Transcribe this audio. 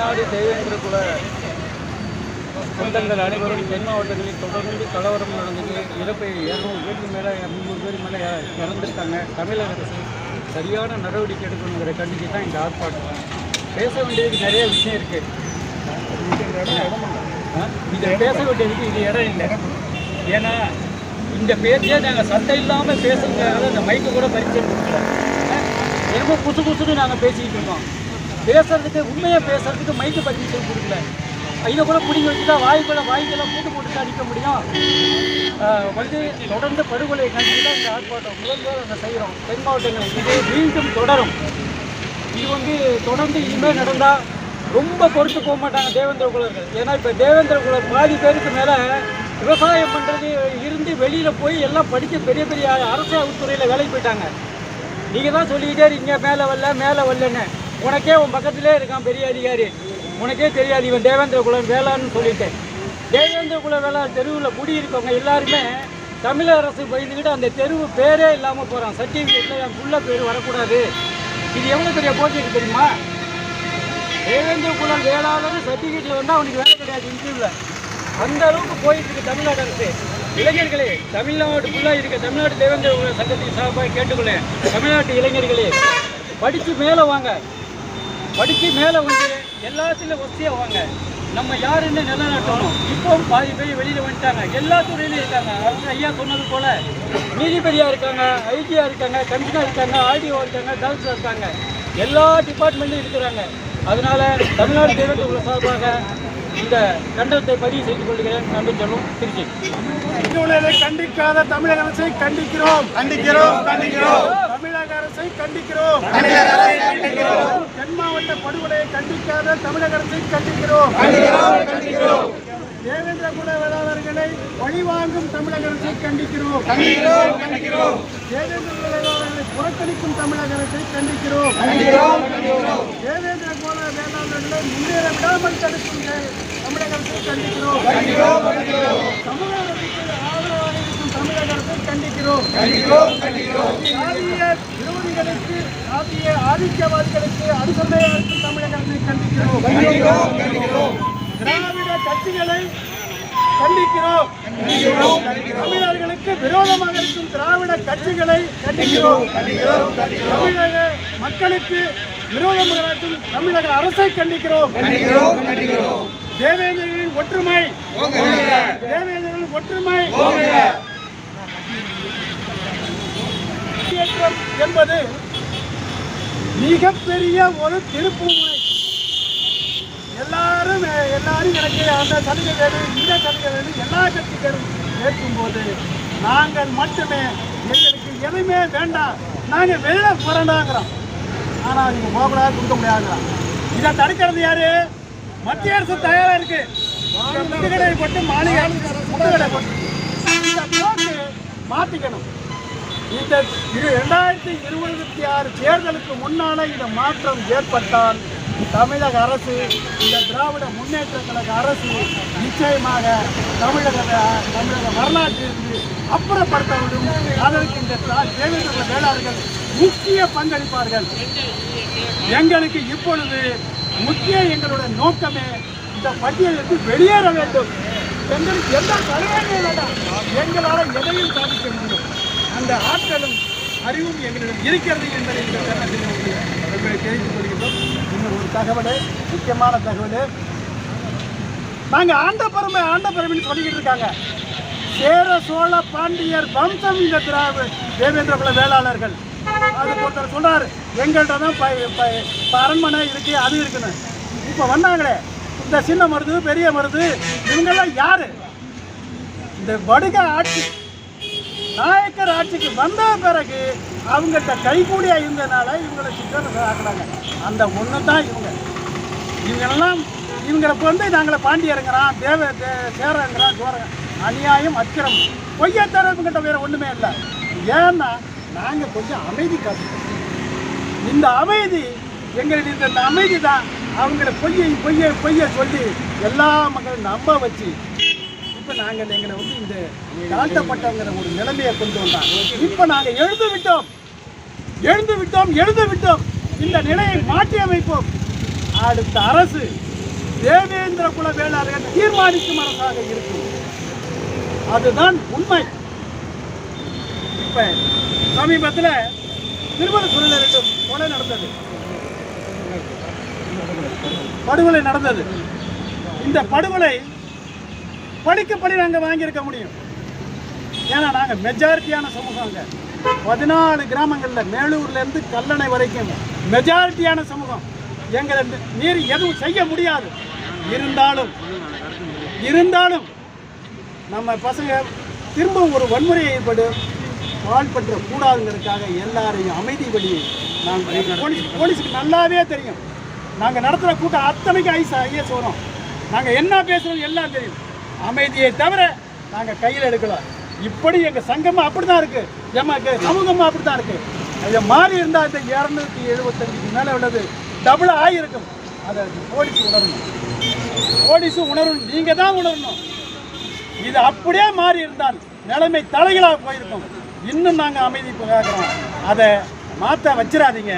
தமிழ்நாடு தேவேந்திர குல சொந்தங்கள் அனைவரும் தென் மாவட்டங்களில் தொடர்ந்து கலவரம் நடந்தது. இறப்பை 200 பேருக்கு மேலே 300 பேர் மேலே இறந்துருக்காங்க. தமிழக அரசு சரியான நடவடிக்கை எடுக்கணுங்கிற கண்டித்து தான் இந்த ஆர்ப்பாட்டம். பேச வேண்டியதுக்கு நிறைய விஷயம் இருக்குது. இதை பேச வேண்டியதுக்கு இது இடம் இல்லை. ஏன்னா இந்த பேச்சே நாங்கள் சத்தம் இல்லாமல் பேசுறதுக்காக அந்த மைக்கு கூட பரிச்சை கொடுக்கல. ரொம்ப புதுசு புதுசுன்னு நாங்கள் பேசிக்கிட்டு இருக்கோம். பேசுறதுக்கு உண்மையாக பேசுறதுக்கு மைக்கு பரிச்சை கொடுக்கல. இதை கூட பிடிங்கி வச்சுட்டா வாய்க்கெல்லாம் போட்டு அடிக்க முடியும். தொடர்ந்து படுகொலை கண்டித்து தான் இந்த ஆர்ப்பாட்டம் முதல்வர் அதை செய்கிறோம். தென் மாவட்டங்கள் இது மீண்டும் தொடரும். இது தொடர்ந்து இனிமேல் நடந்தால் ரொம்ப பொறுத்து போக மாட்டாங்க தேவேந்திர குலர்கள். ஏன்னா இப்போ தேவேந்திர குலர் பாதி பேருக்கு மேலே விவசாயம் பண்ணுறது இருந்து வெளியில் போய் எல்லாம் படித்து பெரிய பெரிய அரசு துறையில் வேலைக்கு போயிட்டாங்க. நீங்கள் தான் சொல்லிக்கிட்டே இருக்கீங்க மேலே வரலன்னு. உனக்கே உன் பக்கத்திலே இருக்கான் பெரிய அதிகாரி, உனக்கே தெரியாது இவன் தேவேந்திர குலம் வேளான்னு சொல்லிட்டேன். தேவேந்திர குல வேளாண் தெருவில் குடியிருக்கவங்க எல்லாருமே தமிழக அரசு பயந்துக்கிட்டு அந்த தெருவு பேரே இல்லாமல் போகிறான். சர்டிஃபிகேட்டில் என் புள்ள பேர் வரக்கூடாது. இது எவ்வளோ பெரிய போட்டிக்கு தெரியுமா? தேவேந்திர குல வேளாளர் சர்டிஃபிகேட்டில் வந்தால் அவனுக்கு வேலை கிடையாது இன்டர்வியூவில். அந்த அளவுக்கு போயிட்டு இருக்கு தமிழ்நாடு அரசு. இளைஞர்களே, தமிழ்நாடு ஃபுல்லாக இருக்க தமிழ்நாடு தேவேந்திர குல சங்கத்தின் சார்பாக கேட்டுக்கொள்ளேன். தமிழ்நாட்டு இளைஞர்களே, படித்து மேலே வாங்க. படித்து மேலே வந்து எல்லாத்துலேயும் வசதியாக வாங்க. நம்ம யாருன்னு நிலைநாட்டணும். இப்போவும் பாதி பேர் வெளியில் வந்துட்டாங்க. எல்லா துறையிலும் இருக்காங்க. அரசு ஐயா சொன்னது போல் நீதிபதியாக இருக்காங்க, ஐஜியாக இருக்காங்க, கமிஷனர் இருக்காங்க, ஆர்டிஓ இருக்காங்க, கலெக்டர் இருக்காங்க. எல்லா டிபார்ட்மெண்ட்டும் இருக்கிறாங்க. அதனால் தமிழ்நாடு தேவேந்திர குல சார்பாக இந்த கண்டனத்தை பதிவு செய்து கொள்கிறேன். நன்றி சொல்லும் திருச்சி. கண்டிக்காத தமிழக அரசை கண்டிக்கிறோம். தமிழக அரசை கண்டிக்கிறோம். தென் மாவட்ட படுகொலையை கண்டிக்காத தமிழக அரசை கண்டிக்கிறோம். தேவேந்திர குல வேளாளர்களை பழிவாங்கும் தமிழக அரசை கண்டிக்கிறோம். தேவேந்திர குல வேளாளர்களை புறக்கணிக்கும் தமிழக அரசை கண்டிக்கிறோம். தேவேந்திர குல வேளாளர்களை முன்னேற விடாமல் தடுக்கும் தமிழக அரசை கண்டிக்கிறோம். சமூக நலத்துக்கு ஆதரவாக இருக்கும் தமிழக அரசை கண்டிக்கிறோம். சாதிய விரோதிகளுக்கு, சாதிய ஆதிக்கவாதிகளுக்கு அனுசரணையாக இருக்கும் தமிழக அரசை கண்டிக்கிறோம். திராவிட கட்சிகளை கண்டிக்கிறோம். தமிழர்களுக்கு விரோதமாக இருக்கும் திராவிட கட்சிகளை கண்டிக்கிறோம். தமிழக மக்களுக்கு விரோதமாக இருக்கும் தமிழக அரசை கண்டிக்கிறோம். தேவேந்திரர்களின் ஒற்றுமை என்பது மிகப்பெரிய ஒரு திருப்பு முனை. எல்லாரும் எனக்கு அந்த சலுகை வேணும், இந்த சலுகை வேணும், எல்லா கட்சிகளும் கேட்கும்போது நாங்கள் மட்டுமே எங்களுக்கு எதுவுமே வேண்டாம், நாங்கள் வெளியில போறோங்கிறோம். ஆனால் நீங்கள் போகக்கூடாது, கொடுக்க முடியாதுங்கிறோம். இதை தடுக்கிறது யாரு? மத்திய அரசு தயாராக இருக்கு. முட்டுக்கடை போட்டு மாநில முட்டுக்கடை போட்டு இந்த போக்கு மாற்றிக்கணும். இந்த 2026 தேர்தலுக்கு முன்னால இந்த மாற்றம் ஏற்பட்டால் தமிழக அரசு, இந்த திராவிட முன்னேற்ற கழக அரசு நிச்சயமாக தமிழக வரலாற்றிற்கு அப்புறப்படுத்தவிடும். அதற்கு இந்த தேவேந்திர வேளாளர்கள் முக்கிய பங்களிப்பார்கள். எங்களுக்கு இப்பொழுது எங்களுடைய நோக்கமே இந்த பட்டியலுக்கு வெளியேற வேண்டும். எங்களுக்கு எந்த தலைவர்களே வேண்டாம், எங்களால் எதையும் சாதிக்க முடியும். அந்த ஆற்றலும் அறிவும் எங்களிடம் இருக்கிறது என்பதை இந்த தருணத்தில் தெரிவித்துக் கொள்கின்றோம். இன்னும் ஒரு தகவல், முக்கியமான தகவல். நாங்கள் ஆண்ட பெருமைன்னு சொல்லிக்கிட்டு இருக்காங்க. சேர சோழ பாண்டியர் வம்சம் இந்த தேவேந்திர குல வேளாளர்கள். அதுக்கு ஒருத்தர் சொல்றாரு, எங்கள்கிட்ட தான் அரண்மனை இருக்கு, அது இருக்குன்னு. இப்போ வந்தாங்களே இந்த சின்ன மருது, பெரிய மருது, இவங்கெல்லாம் யாரு? இந்த வடுக ஆட்சி, நாயக்கர் ஆட்சிக்கு வந்த பிறகு அவங்கள்ட்ட கைகூடியா இருந்ததுனால இவங்களை சித்தனை ஆக்குறாங்க. அந்த ஒன்று தான் இவங்களை வந்து நாங்களை பாண்டியருங்கிறான், சேரங்கிறான், சோரங்க. அநியாயம், அக்கிரம், பொய்யத்தர இவங்கிட்ட வேற ஒன்றுமே இல்லை. ஏன்னா நாங்கள் கொஞ்சம் அமைதி காட்டுறோம். இந்த அமைதி எங்களுடைய இந்த அமைதி தான் அவங்கள பொய்யை சொல்லி எல்லா மக்களும் நம்ப வச்சு இப்போ நாங்கள் எங்களை வந்து இந்த தாழ்த்தப்பட்டவங்கிற ஒரு நிலைமையை கொண்டு வந்தோம். இப்போ நாங்கள் எழுந்து விட்டோம். இந்த நிலையை மாற்றி அமைப்போம். அடுத்த அரசு தேவேந்திர குல வேளாளர்கள் தீர்மானிக்கும் அரசாக இருக்கும். அதுதான் உண்மை. இப்ப சமீபத்தில் திருவள்ளூரில் 2 கொலை நடந்தது, படுகொலை நடந்தது. இந்த படுகொலை படிக்கப்படி நாங்கள் வாங்கியிருக்க முடியும். ஏன்னா நாங்கள் மெஜாரிட்டியான சமூகம். அங்கே 14 கிராமங்களில் மேலூர்லேருந்து கல்லணை வரைக்கும் மெஜாரிட்டியான சமூகம். எங்களை மீறி எதுவும் செய்ய முடியாது. இருந்தாலும் நம்ம பசங்க திரும்ப ஒரு வன்முறையை ஏற்பட்டு வாழ்பற்ற கூடாதுங்கிறதுக்காக எல்லாரையும் அமைதி வழி நாங்கள் போலீஸுக்கு நல்லாவே தெரியும். நாங்கள் நடத்துகிற கூட்டம் அத்தனைக்கு ஐஎஸ் வரும். நாங்கள் என்ன பேசுகிறோம் எல்லாம் தெரியும். அமைதியை தவிர நாங்கள் கையில் எடுக்கலாம். இப்படி எங்கள் சங்கமும் அப்படி தான் இருக்குது, எமக்கு சமூகமும் அப்படி தான் இருக்குது. அதை மாறி இருந்தால் இந்த 275க்கு மேலே உள்ளது டபுளாக ஆகியிருக்கும். அதை போலீஸ் உணரணும், போலீஸும் உணரணும், நீங்கள் தான் உணரணும். இது அப்படியே மாறி இருந்தால் நிலைமை தலைகளாக போயிருக்கும். இன்னும் நாங்கள் அமைதி காக்கிறோம். அதை மாற்ற வச்சிடாதீங்க.